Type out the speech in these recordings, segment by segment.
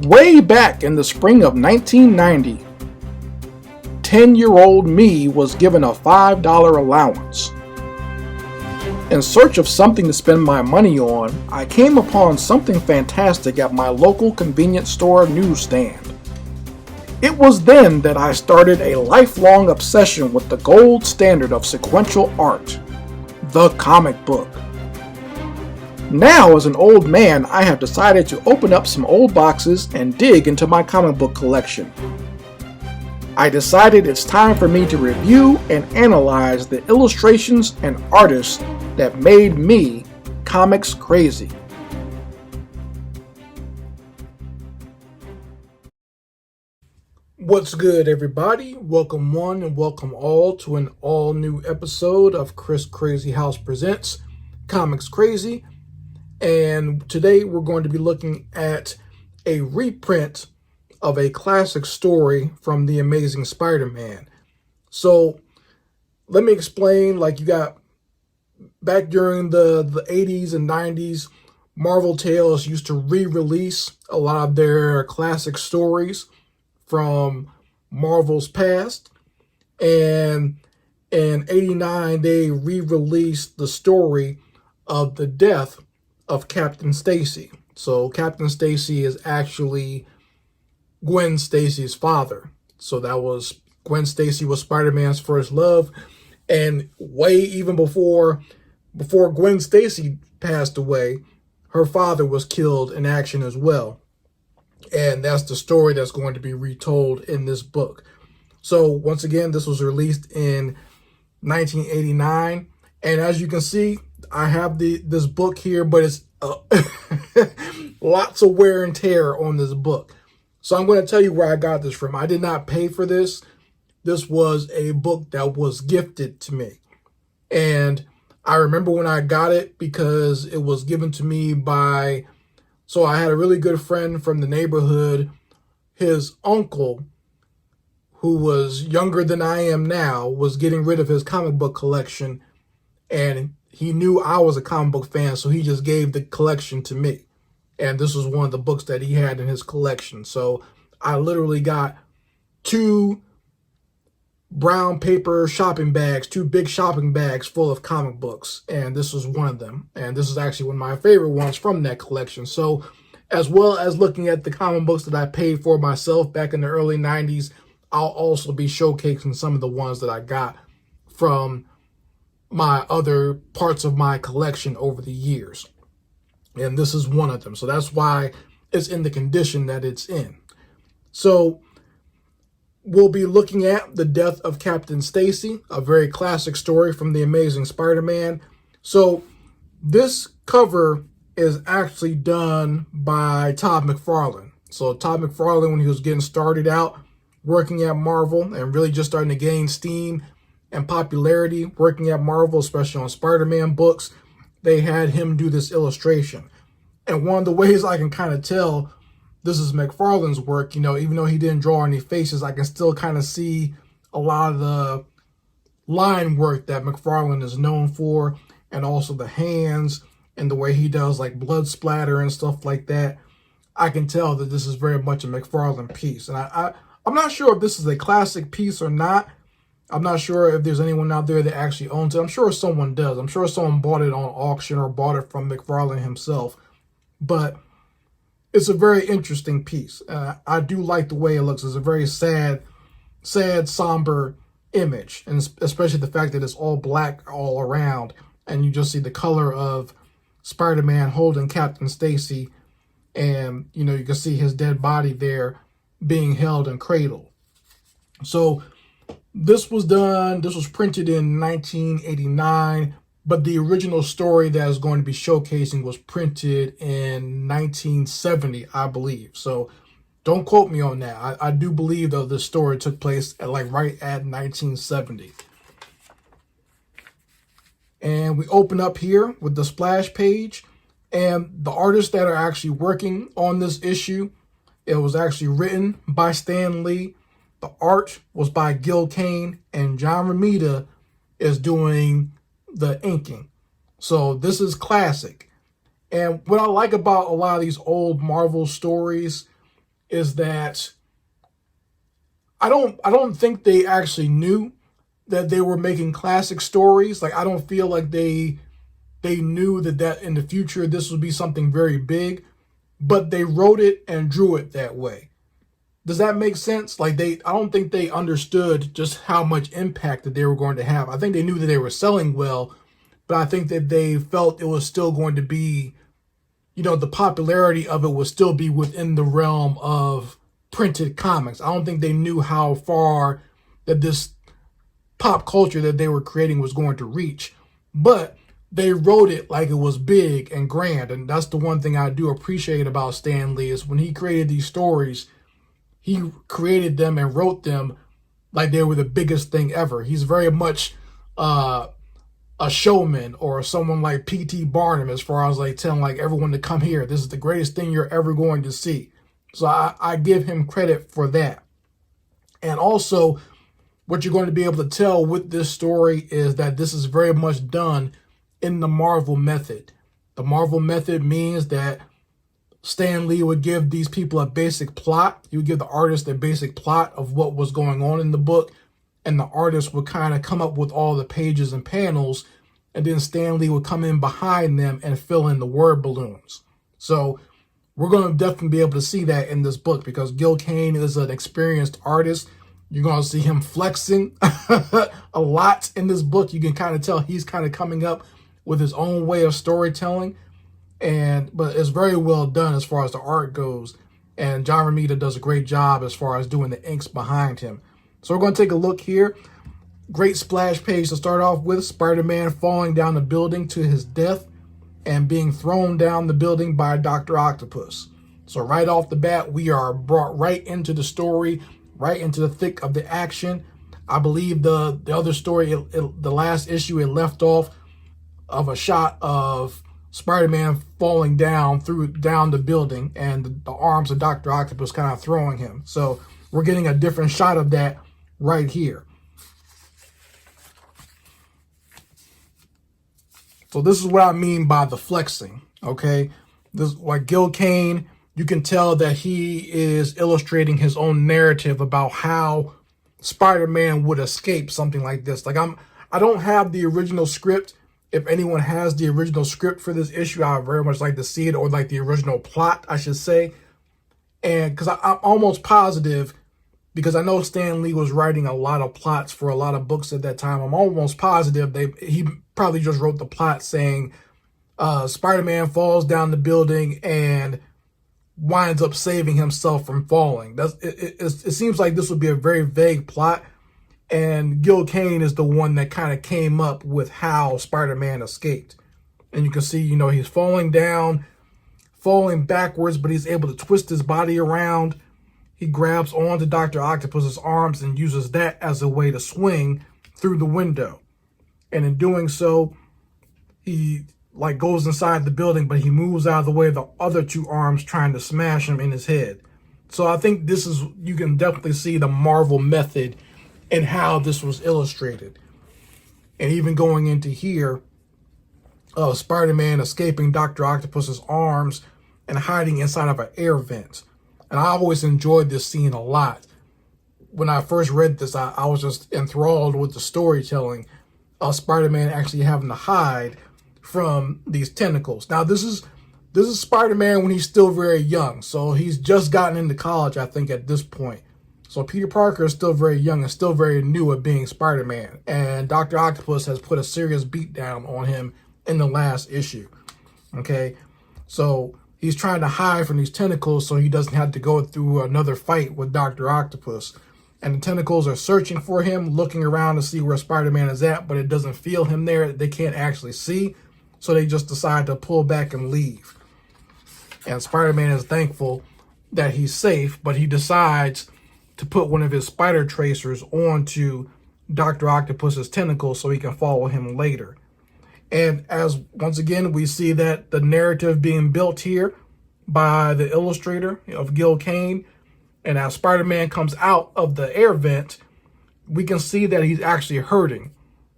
Way back in the spring of 1990, 10-year-old me was given a $5 allowance. In search of something to spend my money on, I came upon something fantastic at my local convenience store newsstand. It was then that I started a lifelong obsession with the gold standard of sequential art, the comic book. Now, as an old man, I have decided to open up some old boxes and dig into my comic book collection. I decided it's time for me to review and analyze the illustrations and artists that made me comics crazy. What's good, everybody? Welcome one and welcome all to an all new episode of Chris Crazy House Presents Comics Crazy. And today we're going to be looking at a reprint of a classic story from The Amazing Spider-Man. So let me explain, like, you got back during the 80s and 90s, Marvel Tales used to re-release a lot of their classic stories from Marvel's past. And in 89, they re-released the story of the death of Captain Stacy. So Captain Stacy is actually Gwen Stacy's father. So that was, Gwen Stacy was Spider-Man's first love. And way even before Gwen Stacy passed away, her father was killed in action as well. And that's the story that's going to be retold in this book. So once again, this was released in 1989. And as you can see, I have this book here, but it's lots of wear and tear on this book. So I'm going to tell you where I got this from. I did not pay for this. This was a book that was gifted to me. And I remember when I got it because it was given to me by, so I had a really good friend from the neighborhood. His uncle, who was younger than I am now, was getting rid of his comic book collection. And he knew I was a comic book fan, so he just gave the collection to me. And this was one of the books that he had in his collection. So I literally got two brown paper shopping bags, two big shopping bags full of comic books. And this was one of them. And this is actually one of my favorite ones from that collection. So as well as looking at the comic books that I paid for myself back in the early 90s, I'll also be showcasing some of the ones that I got from my other parts of my collection over the years. And this is one of them. So that's why it's in the condition that it's in. So we'll be looking at the death of Captain Stacy, a very classic story from The Amazing Spider-Man. So this cover is actually done by Todd McFarlane. So Todd McFarlane, when he was getting started out working at Marvel and really just starting to gain steam and popularity working at Marvel, especially on Spider-Man books, they had him do this illustration. And one of the ways I can kind of tell this is McFarlane's work, you know, even though he didn't draw any faces, I can still kind of see a lot of the line work that McFarlane is known for, and also the hands and the way he does like blood splatter and stuff like that. I can tell that this is very much a McFarlane piece. And I'm not sure if this is a classic piece or not. I'm not sure if there's anyone out there that actually owns it. I'm sure someone does. I'm sure someone bought it on auction or bought it from McFarlane himself. But it's a very interesting piece. I do like the way it looks. It's a very sad, somber image. And especially the fact that it's all black all around. And you just see the color of Spider-Man holding Captain Stacy. And, you know, you can see his dead body there being held and cradled. So this was printed in 1989, but the original story that is going to be showcasing was printed in 1970, I believe. So don't quote me on that. I do believe, though, this story took place at right at 1970. And we open up here with the splash page, and the artists that are actually working on this issue, it was actually written by Stan Lee. The art was by Gil Kane, and John Romita is doing the inking. So this is classic. And what I like about a lot of these old Marvel stories is that I don't think they actually knew that they were making classic stories. Like, I don't feel like they knew that in the future this would be something very big, but they wrote it and drew it that way. Does that make sense? Like, I don't think they understood just how much impact that they were going to have. I think they knew that they were selling well, but I think that they felt it was still going to be, the popularity of it would still be within the realm of printed comics. I don't think they knew how far that this pop culture that they were creating was going to reach, but they wrote it like it was big and grand. And that's the one thing I do appreciate about Stan Lee, is when he created these stories, he created them and wrote them like they were the biggest thing ever. He's very much a showman, or someone like P.T. Barnum, as far as like telling like everyone to come here. This is the greatest thing you're ever going to see. So I give him credit for that. And also, what you're going to be able to tell with this story is that this is very much done in the Marvel method. The Marvel method means that Stan Lee would give these people a basic plot. He would give the artist a basic plot of what was going on in the book, and the artist would kind of come up with all the pages and panels, and then Stan Lee would come in behind them and fill in the word balloons. So we're going to definitely be able to see that in this book, because Gil Kane is an experienced artist. You're going to see him flexing a lot in this book. You can kind of tell he's kind of coming up with his own way of storytelling, but it's very well done as far as the art goes. And John Romita does a great job as far as doing the inks behind him. So we're going to take a look here. Great splash page to start off with. Spider-Man falling down the building to his death and being thrown down the building by Dr. Octopus. So right off the bat, we are brought right into the story, right into the thick of the action. I believe the other story, the last issue, it left off of a shot of Spider-Man falling down the building, and the arms of Dr. Octopus kind of throwing him. So we're getting a different shot of that right here. So this is what I mean by the flexing, okay? This, like Gil Kane, you can tell that he is illustrating his own narrative about how Spider-Man would escape something like this. Like, I don't have the original script. If anyone has the original script for this issue, I would very much like to see it, or like the original plot, I should say. And because I'm almost positive, because I know Stan Lee was writing a lot of plots for a lot of books at that time, I'm almost positive he probably just wrote the plot saying Spider-Man falls down the building and winds up saving himself from falling. It seems like this would be a very vague plot. And Gil Kane is the one that kind of came up with how Spider-Man escaped. And you can see, he's falling down, falling backwards, but he's able to twist his body around. He grabs onto Dr. Octopus's arms and uses that as a way to swing through the window. And in doing so, he goes inside the building, but he moves out of the way of the other two arms trying to smash him in his head. So I think you can definitely see the Marvel method and how this was illustrated. And even going into here, Spider-Man escaping Dr. Octopus's arms and hiding inside of an air vent. And I always enjoyed this scene a lot. When I first read this, I was just enthralled with the storytelling of Spider-Man actually having to hide from these tentacles. Now, this is Spider-Man when he's still very young. So he's just gotten into college, I think, at this point. So Peter Parker is still very young and still very new at being Spider-Man. And Dr. Octopus has put a serious beat down on him in the last issue. Okay? So he's trying to hide from these tentacles so he doesn't have to go through another fight with Dr. Octopus. And the tentacles are searching for him, looking around to see where Spider-Man is at, but it doesn't feel him there. They can't actually see. So they just decide to pull back and leave. And Spider-Man is thankful that he's safe, but he decides to put one of his spider tracers onto Dr. Octopus's tentacles so he can follow him later. And as once again, we see that the narrative being built here by the illustrator of Gil Kane. And as Spider-Man comes out of the air vent, we can see that he's actually hurting.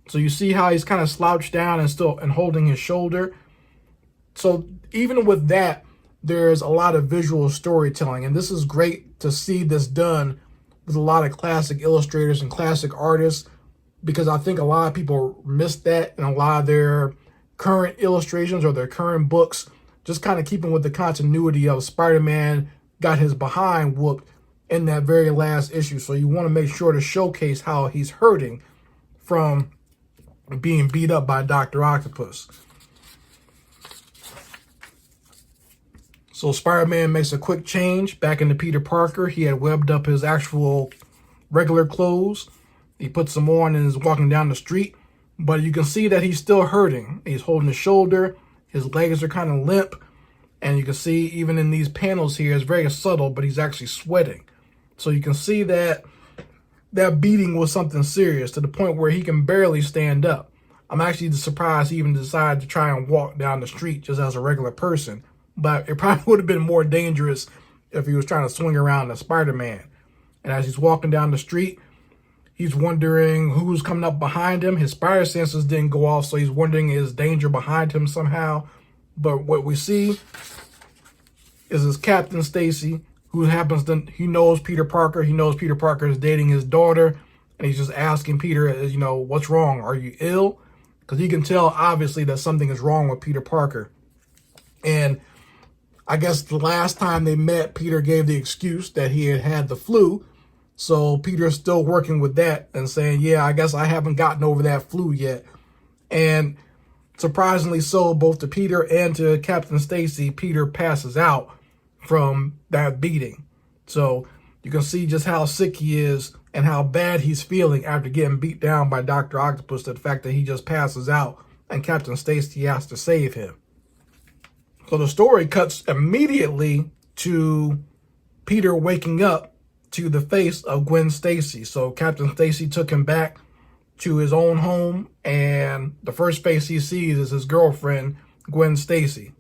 So you see how he's kind of slouched down and holding his shoulder. So even with that, there's a lot of visual storytelling. And this is great to see this done with a lot of classic illustrators and classic artists, because I think a lot of people miss that in a lot of their current illustrations or their current books, just kind of keeping with the continuity of Spider-Man got his behind whooped in that very last issue. So you want to make sure to showcase how he's hurting from being beat up by Dr. Octopus. So Spider-Man makes a quick change back into Peter Parker. He had webbed up his actual regular clothes. He puts them on and is walking down the street. But you can see that he's still hurting. He's holding his shoulder. His legs are kind of limp. And you can see even in these panels here, it's very subtle, but he's actually sweating. So you can see that that beating was something serious, to the point where he can barely stand up. I'm actually surprised he even decided to try and walk down the street just as a regular person. But it probably would have been more dangerous if he was trying to swing around as Spider-Man. And as he's walking down the street, he's wondering who's coming up behind him. His spider senses didn't go off, so he's wondering, is danger behind him somehow? But what we see is his Captain Stacy, who happens to, he knows Peter Parker. He knows Peter Parker is dating his daughter. And he's just asking Peter, you know, what's wrong? Are you ill? Because he can tell, obviously, that something is wrong with Peter Parker. And I guess the last time they met, Peter gave the excuse that he had had the flu. So Peter's still working with that and saying, yeah, I guess I haven't gotten over that flu yet. And surprisingly so, both to Peter and to Captain Stacy, Peter passes out from that beating. So you can see just how sick he is and how bad he's feeling after getting beat down by Dr. Octopus, to the fact that he just passes out and Captain Stacy has to save him. So the story cuts immediately to Peter waking up to the face of Gwen Stacy. So Captain Stacy took him back to his own home, and the first face he sees is his girlfriend, Gwen Stacy.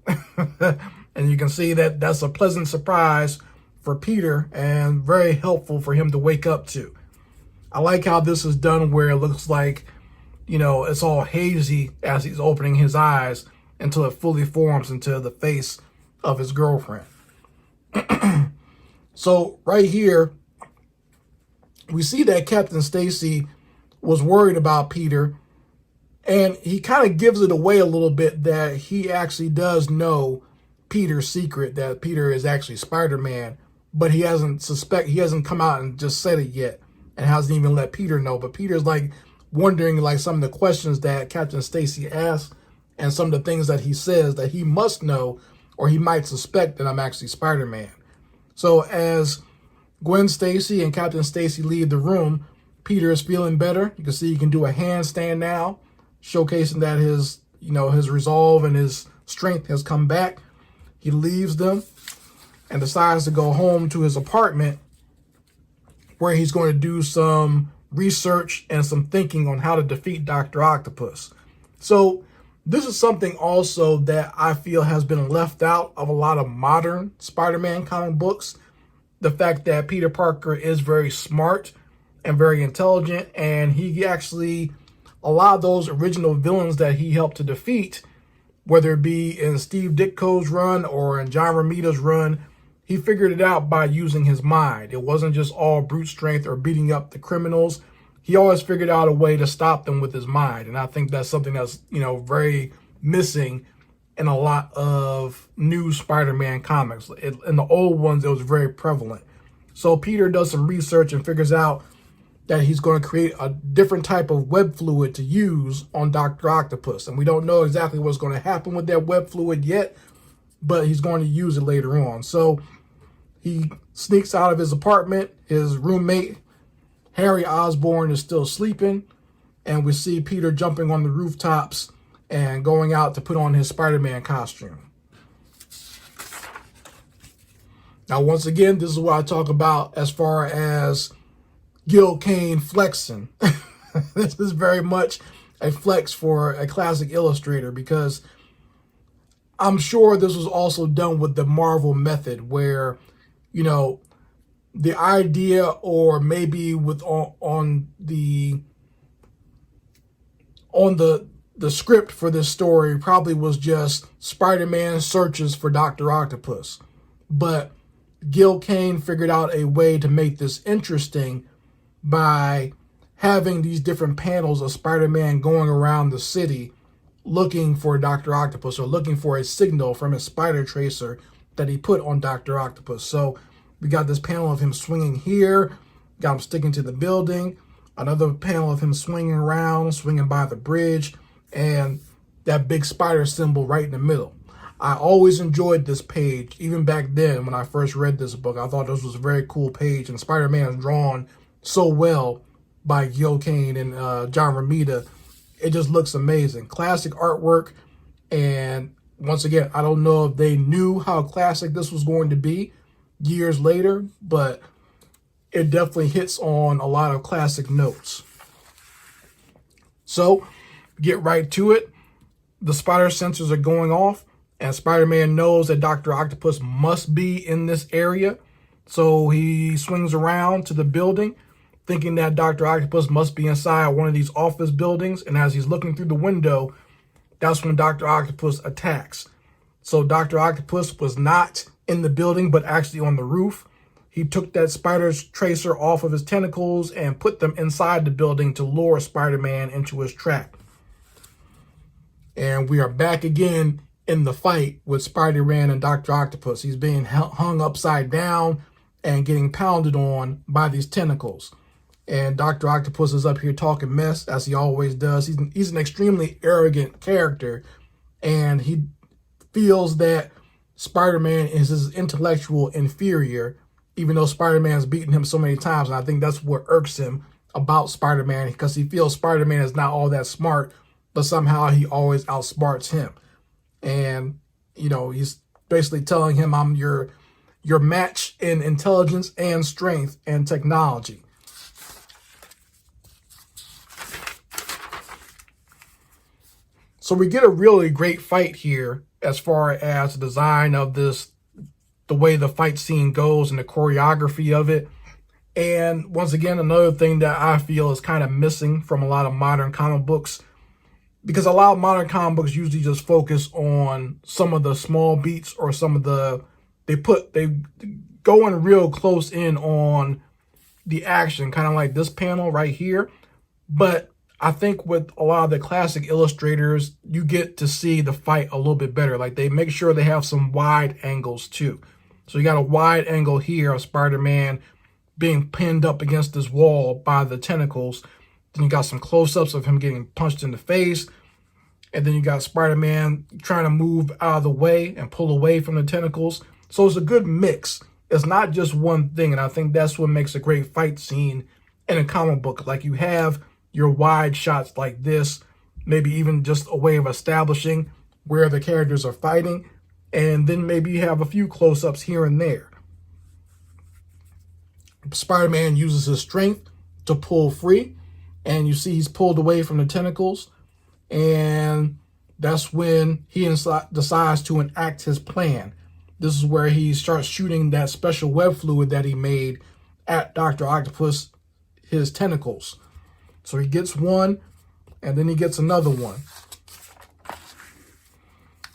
And you can see that that's a pleasant surprise for Peter and very helpful for him to wake up to. I like how this is done, where it looks like, you know, it's all hazy as he's opening his eyes until it fully forms into the face of his girlfriend. So right here, we see that Captain Stacy was worried about Peter, and he kind of gives it away a little bit that he actually does know Peter's secret, that Peter is actually Spider-Man, but he hasn't come out and just said it yet, and hasn't even let Peter know. But Peter's like wondering, like, some of the questions that Captain Stacy asks and some of the things that he says that he must know, or he might suspect that I'm actually Spider-Man. So as Gwen Stacy and Captain Stacy leave the room, Peter is feeling better. You can see he can do a handstand now, showcasing that his, you know, his resolve and his strength has come back. He leaves them and decides to go home to his apartment, where he's going to do some research and some thinking on how to defeat Dr. Octopus. So this is something also that I feel has been left out of a lot of modern Spider-Man comic books. The fact that Peter Parker is very smart and very intelligent, and he actually, a lot of those original villains that he helped to defeat, whether it be in Steve Ditko's run or in John Romita's run, he figured it out by using his mind. It wasn't just all brute strength or beating up the criminals. He always figured out a way to stop them with his mind. And I think that's something that's, you know, very missing in a lot of new Spider-Man comics. In the old ones, it was very prevalent. So Peter does some research and figures out that he's going to create a different type of web fluid to use on Dr. Octopus. And we don't know exactly what's going to happen with that web fluid yet, but he's going to use it later on. So he sneaks out of his apartment. His roommate, Harry Osborn, is still sleeping. And we see Peter jumping on the rooftops and going out to put on his Spider-Man costume. Now, once again, this is what I talk about as far as Gil Kane flexing. This is very much a flex for a classic illustrator, because I'm sure this was also done with the Marvel method, where, you know, the idea, or maybe with on the the script for this story probably was just Spider-Man searches for Dr. Octopus. But Gil Kane figured out a way to make this interesting by having these different panels of Spider-Man going around the city looking for Dr. Octopus, or looking for a signal from his spider tracer that he put on Dr. Octopus. So we got this panel of him swinging here, got him sticking to the building, another panel of him swinging around, swinging by the bridge, and that big spider symbol right in the middle. I always enjoyed this page, even back then when I first read this book. I thought this was a very cool page, and Spider-Man is drawn so well by Gil Kane and John Romita. It just looks amazing. Classic artwork, and once again, I don't know if they knew how classic this was going to be years later, but it definitely hits on a lot of classic notes. So, get right to it. The spider sensors are going off, and Spider-Man knows that Dr. Octopus must be in this area. So he swings around to the building, thinking that Dr. Octopus must be inside one of these office buildings. And as he's looking through the window, that's when Dr. Octopus attacks. So Dr. Octopus was not in the building, but actually on the roof. He took that spider tracer off of his tentacles and put them inside the building to lure Spider-Man into his trap. And we are back again in the fight with Spider-Man and Dr. Octopus. He's being hung upside down and getting pounded on by these tentacles. And Dr. Octopus is up here talking mess, as he always does. He's an extremely arrogant character, and he feels that Spider-Man is his intellectual inferior, even though Spider-Man's beaten him so many times. And I think that's what irks him about Spider-Man, because he feels Spider-Man is not all that smart, but somehow he always outsmarts him. And, you know, he's basically telling him, I'm your match in intelligence and strength and technology. So we get a really great fight here as far as the design of this, the way the fight scene goes and the choreography of it. And once again, another thing that I feel is kind of missing from a lot of modern comic books, because a lot of modern comic books usually just focus on some of the small beats, or some of the, they go in real close in on the action, kind of like this panel right here. But I think with a lot of the classic illustrators, you get to see the fight a little bit better. Like, they make sure they have some wide angles too. So you got a wide angle here of Spider-Man being pinned up against this wall by the tentacles. Then you got some close-ups of him getting punched in the face. And then you got Spider-Man trying to move out of the way and pull away from the tentacles. So it's a good mix. It's not just one thing. And I think that's what makes a great fight scene in a comic book. Like, you have your wide shots like this, maybe even just a way of establishing where the characters are fighting. And then maybe you have a few close-ups here and there. Spider-Man uses his strength to pull free, and you see he's pulled away from the tentacles, and that's when he decides to enact his plan. This is where he starts shooting that special web fluid that he made at Dr. Octopus, his tentacles. So he gets one, and then he gets another one.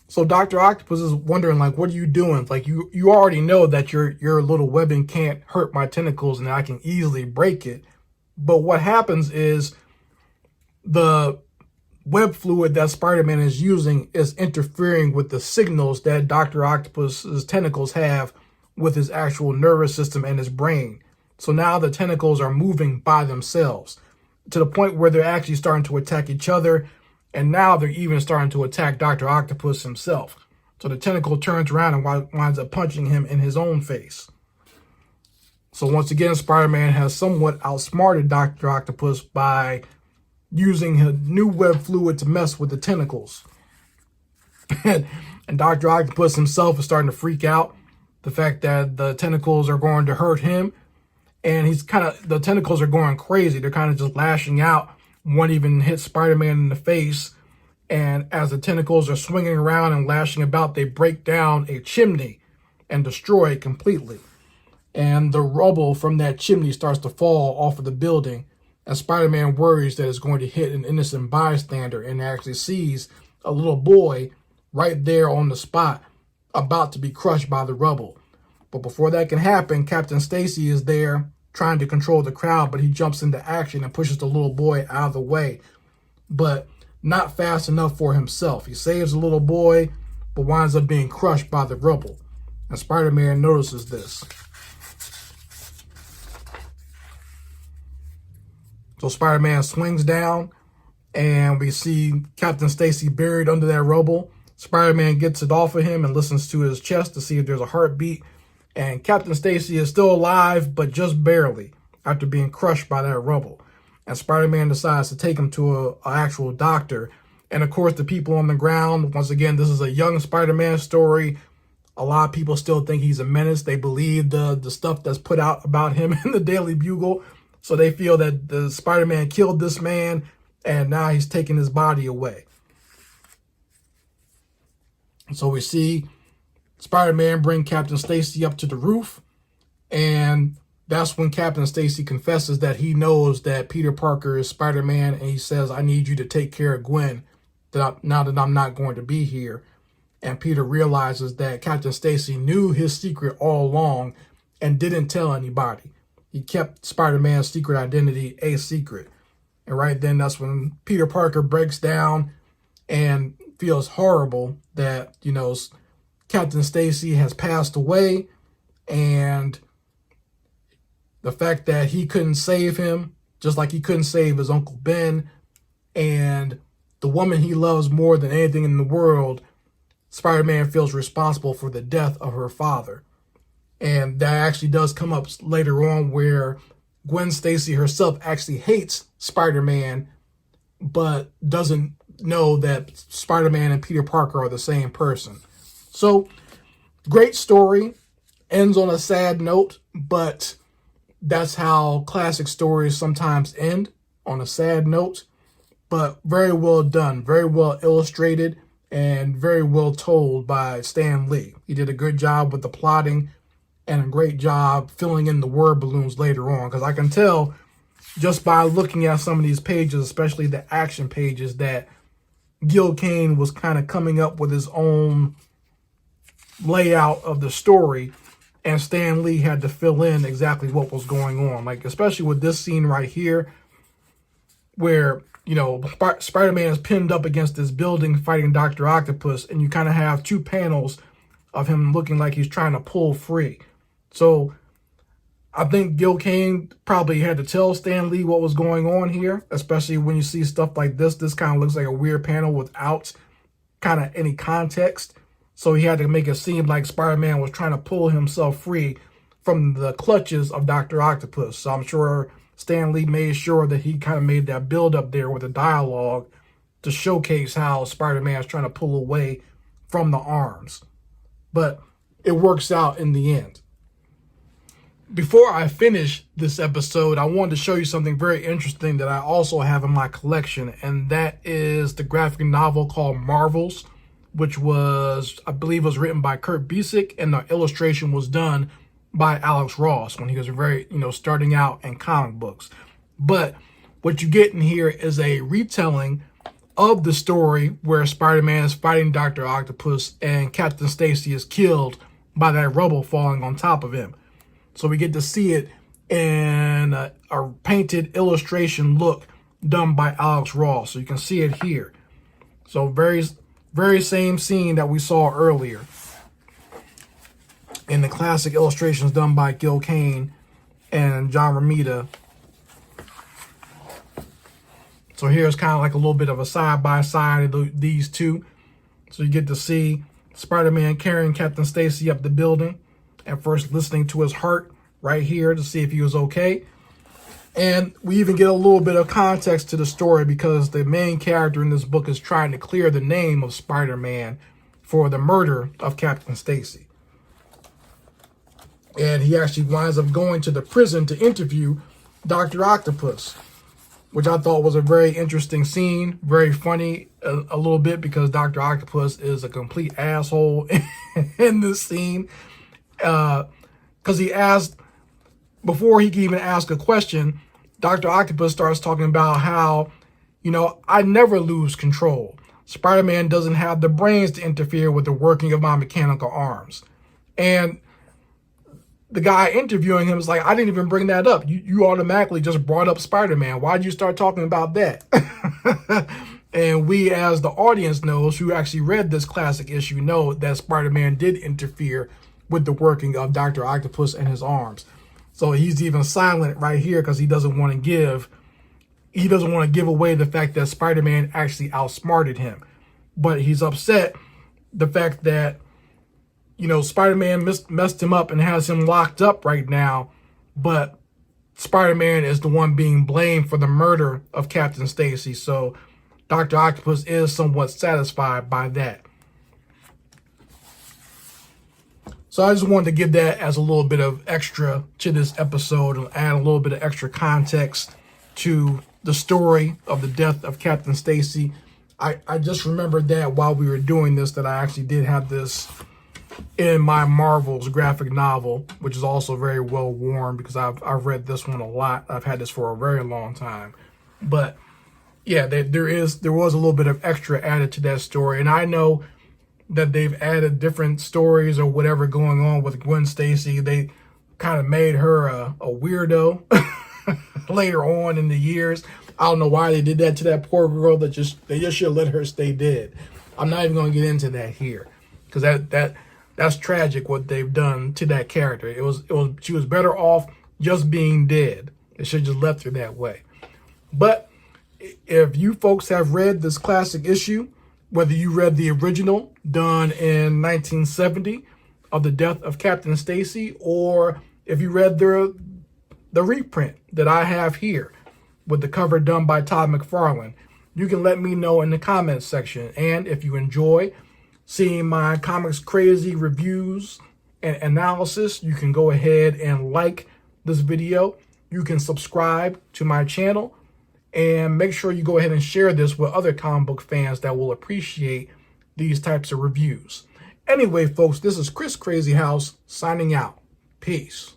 So Dr. Octopus is wondering, like, what are you doing? Like, you already know that your little webbing can't hurt my tentacles and I can easily break it. But what happens is the web fluid that Spider-Man is using is interfering with the signals that Dr. Octopus's tentacles have with his actual nervous system and his brain. So now the tentacles are moving by themselves to the point where they're actually starting to attack each other. And now they're even starting to attack Dr. Octopus himself. So the tentacle turns around and winds up punching him in his own face. So once again, Spider-Man has somewhat outsmarted Dr. Octopus by using his new web fluid to mess with the tentacles. And Dr. Octopus himself is starting to freak out. The fact that the tentacles are going to hurt him. And the tentacles are going crazy. They're kind of just lashing out. One even hits Spider-Man in the face. And as the tentacles are swinging around and lashing about, they break down a chimney and destroy it completely. And the rubble from that chimney starts to fall off of the building And Spider-Man worries that it's going to hit an innocent bystander and actually sees a little boy right there on the spot about to be crushed by the rubble. But before that can happen, Captain Stacy is there trying to control the crowd, but he jumps into action and pushes the little boy out of the way, but not fast enough for himself. He saves the little boy, but winds up being crushed by the rubble. And Spider-Man notices this. So Spider-Man swings down, and we see Captain Stacy buried under that rubble. Spider-Man gets it off of him and listens to his chest to see if there's a heartbeat. And Captain Stacy is still alive, but just barely, after being crushed by that rubble. And Spider-Man decides to take him to an actual doctor. And of course, the people on the ground, once again, this is a young Spider-Man story. A lot of people still think he's a menace. They believe the stuff that's put out about him in the Daily Bugle. So they feel that the Spider-Man killed this man, and now he's taking his body away. So we see Spider-Man bring Captain Stacy up to the roof, and that's when Captain Stacy confesses that he knows that Peter Parker is Spider-Man, and he says, I need you to take care of Gwen now that I'm not going to be here. And Peter realizes that Captain Stacy knew his secret all along and didn't tell anybody. He kept Spider-Man's secret identity a secret. And right then, that's when Peter Parker breaks down and feels horrible that, Captain Stacy has passed away, and the fact that he couldn't save him, just like he couldn't save his Uncle Ben, and the woman he loves more than anything in the world, Spider-Man feels responsible for the death of her father. And that actually does come up later on, where Gwen Stacy herself actually hates Spider-Man, but doesn't know that Spider-Man and Peter Parker are the same person. So, great story. Ends on a sad note, but that's how classic stories sometimes end, on a sad note. But very well done, very well illustrated, and very well told by Stan Lee. He did a good job with the plotting and a great job filling in the word balloons later on. Because I can tell just by looking at some of these pages, especially the action pages, that Gil Kane was kind of coming up with his own layout of the story, and Stan Lee had to fill in exactly what was going on. Like, especially with this scene right here, where, Spider-Man is pinned up against this building fighting Dr. Octopus, and you kind of have two panels of him looking like he's trying to pull free. So I think Gil Kane probably had to tell Stan Lee what was going on here, especially when you see stuff like this. This kind of looks like a weird panel without kind of any context. So he had to make it seem like Spider-Man was trying to pull himself free from the clutches of Dr. Octopus. So I'm sure Stan Lee made sure that he kind of made that build up there with the dialogue to showcase how Spider-Man is trying to pull away from the arms. But it works out in the end. Before I finish this episode, I wanted to show you something very interesting that I also have in my collection, and that is the graphic novel called Marvels, which was, I believe, was written by Kurt Busiek, and the illustration was done by Alex Ross when he was very, starting out in comic books. But what you get in here is a retelling of the story where Spider-Man is fighting Dr. Octopus and Captain Stacy is killed by that rubble falling on top of him. So we get to see it in a painted illustration look done by Alex Ross. So you can see it here. So very same scene that we saw earlier in the classic illustrations done by Gil Kane and John Romita. So here's kind of like a little bit of a side-by-side of these two. So you get to see Spider-Man carrying Captain Stacy up the building, and first listening to his heart right here to see if he was okay. And we even get a little bit of context to the story, because the main character in this book is trying to clear the name of Spider-Man for the murder of Captain Stacy. And he actually winds up going to the prison to interview Dr. Octopus, which I thought was a very interesting scene, very funny a little bit, because Dr. Octopus is a complete asshole in this scene. Because he asked, before he could even ask a question, Dr. Octopus starts talking about how, I never lose control. Spider-Man doesn't have the brains to interfere with the working of my mechanical arms. And the guy interviewing him is like, I didn't even bring that up. You automatically just brought up Spider-Man. Why'd you start talking about that? And we, as the audience knows, who actually read this classic issue, know that Spider-Man did interfere with the working of Dr. Octopus and his arms. So he's even silent right here because he doesn't want to give away the fact that Spider-Man actually outsmarted him. But he's upset the fact that, Spider-Man messed him up and has him locked up right now, but Spider-Man is the one being blamed for the murder of Captain Stacy. So Dr. Octopus is somewhat satisfied by that. So I just wanted to give that as a little bit of extra to this episode and add a little bit of extra context to the story of the death of Captain Stacy. I just remembered that while we were doing this, that I actually did have this in my Marvel's graphic novel, which is also very well worn because I've read this one a lot. I've had this for a very long time. But yeah, there was a little bit of extra added to that story. And I know that they've added different stories or whatever going on with Gwen Stacy. They kind of made her a weirdo later on in the years. I don't know why they did that to that poor girl. They just should let her stay dead. I'm not even going to get into that here because that's tragic what they've done to that character. She was better off just being dead. They should have just left her that way. But if you folks have read this classic issue, whether you read the original done in 1970 of the death of Captain Stacy, or if you read the reprint that I have here with the cover done by Todd McFarlane, you can let me know in the comments section. And if you enjoy seeing my comics crazy reviews and analysis, you can go ahead and like this video. You can subscribe to my channel and make sure you go ahead and share this with other comic book fans that will appreciate these types of reviews. Anyway, folks, this is Chris Crazy House signing out. Peace.